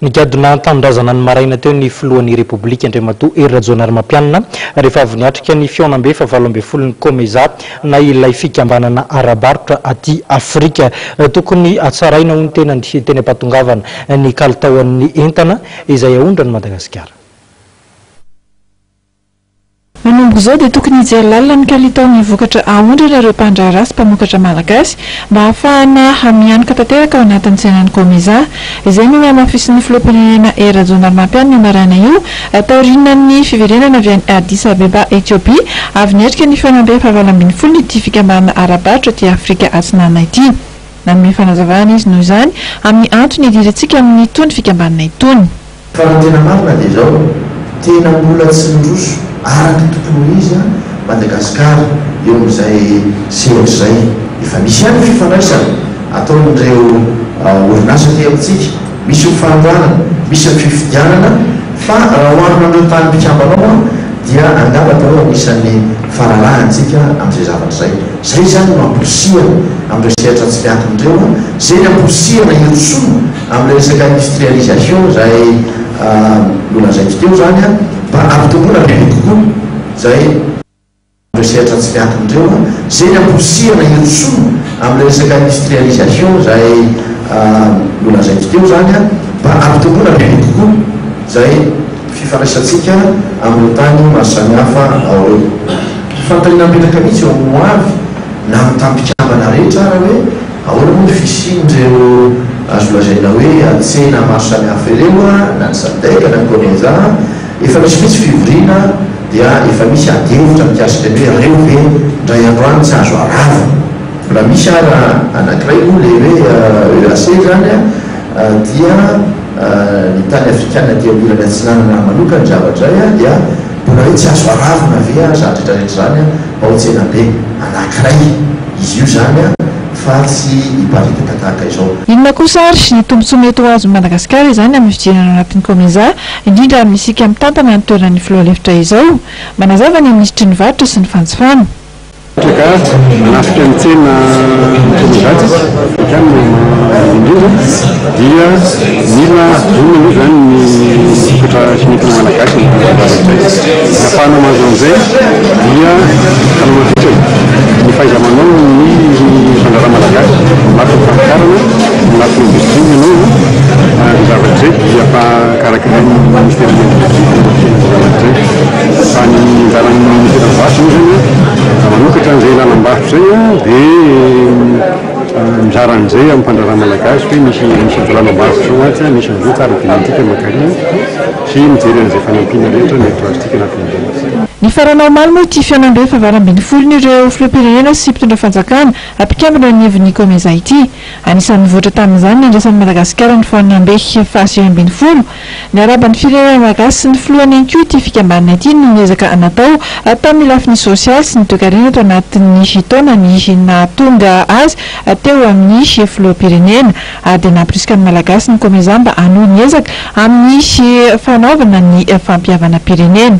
Nikadona tanindrazana ny maraina teo ny filohan'ny Repoblika Andriamatoa Hery Rajoelina rehefa avy niatrika ny fiaonam-be fa 20 ny Komeza na ilay fikambanana ara-barotra aty Afrika. Tokony atsaraina hono teny ampatongavana ny kalitaon'ny entana izay ahondrany Madagasikara. Manomboka izao dia tokony hijery lalina ny kalitaon'ny vokatra ahondrana ireo mpandraharaha sy mpamokatra malagasy mba ahafahana hamihanika tanteraka ao anatin'ny tsenan'ny Komeza. Izay no hamafisin'ny filoham-pirenena Hery Rajoelina ny maraina io taorian'ny fiverenana avy any Addis Abeba Ethiopia avy niatrika ny fiaonam-be fa 20 ity fikambanana ara-barotra aty Afrika atsinana ity. Nanome fanazavana izy noho izany amin'ny antony idirantsika amin'ny itony fikambanana itony. Fa raha tena marina dia izao tena mbola tsy nindroso araka tokony izy Madagasikara eo amin'izay sehatry izay efa misy ihany fifandraisana ataon'ireo orinasa ty amintsika, misy mifandrana, misy fifidianana, fa raha hoarina amin'ireo tany mpikambanao dia angamba atao anisan'ny faralahantsika amin'izay zavatra izay. Zay zany no amposihana amin'ireo sehatra tsy fiankin'ireo, zay no amposihana hirosona amin'ilay resaka industrialisation izay nolazaiko teo zany mba ampitomboana bebe kokoa zay amin'ireo sehatra tsy fiankin'ireo, zay no amposihana hirosona amin'ilay resaka industrialisation izay nolazaiko teo zany mba ampitomboana bebe kokoa zay fifandraisantsika amin'ny tany maro samihafa ao eo. Fantariana mipetraka mihitsy eo amin'ny hoavy na amin'ny tampikambana rehetra raha hoe ahoana moa ny fisian'ireo azo lazaina hoe antsena maro samihafa ireo na ny Sadeka na ny Komeza efa misy mihitsy fivoriana dia efa misy adevitra mikasika ny hoe reo ve ndray androany tsy azo arava. Mbola misy ara anankiray moa le hoe EAC zany dia ny tany afrikana dia milana atsinanana manokana zavatra izay dia mbola hoe tsy azo aravina ve zahatretrarehetra zany ao tsenabe anankiray izy io zany fa tsy hiparitaka tahaka izao. Inona kosa ary ny tombontsoa mety ho azo Madagasikara izany amin'ny fidirana anatin'ny Komeza indrindra misika amin'ny tantana ny toeran'ny filohalefitra izao manazava ny ministry ny varotra sy ny fanjifana. Manafika ny tsena Komezatsy ikany indrindra dia mila zonona zany ny vokatra simentina malagasy ny varotra ahafahana mahazo an'izay dia kalomafitra ny fahaiza-manao ny fandraharaha malagasy mafy famokarana mafy industrie ianao zavatra izay dia fa karakarain'ny ministère de zavatra izay fa ny anjaran'ny ministère ny varotra moa zany manokatra an'izay lalam-barotra zay dia mizaran'izay amin'ny mpandraharaha malagasy hoe misy lalam-barotra anaty misy an'izay tsara dinantika makarina sy mijery an'izay fanampiana rehetra ny azoazontsika anatin'izay. Ny farana omaly moa ity fiaonam-be fa 20 ireo filoham-pirenena sy mpitondra fanjakana apikambana ny hevon'ny Komeza ity. Anisan'ny voatra tamin'izany ny andrasan'ny Madagasikara ny fiaonam-be fa 20. Ny araban'ny firenena malagasy sy ny filohany ihany koa ity fikambanana ity no miezaka anatao tamin'ny lafiny sosialy sy ny toe-karena tao anatin'ny taona ny nahatonga azy teo amin'ny filoham-pirenena dia namporisika ny malagasy ny Komeza mba hanohy ny ezaka amin'ny fanaovana ny fampihavana pirenena.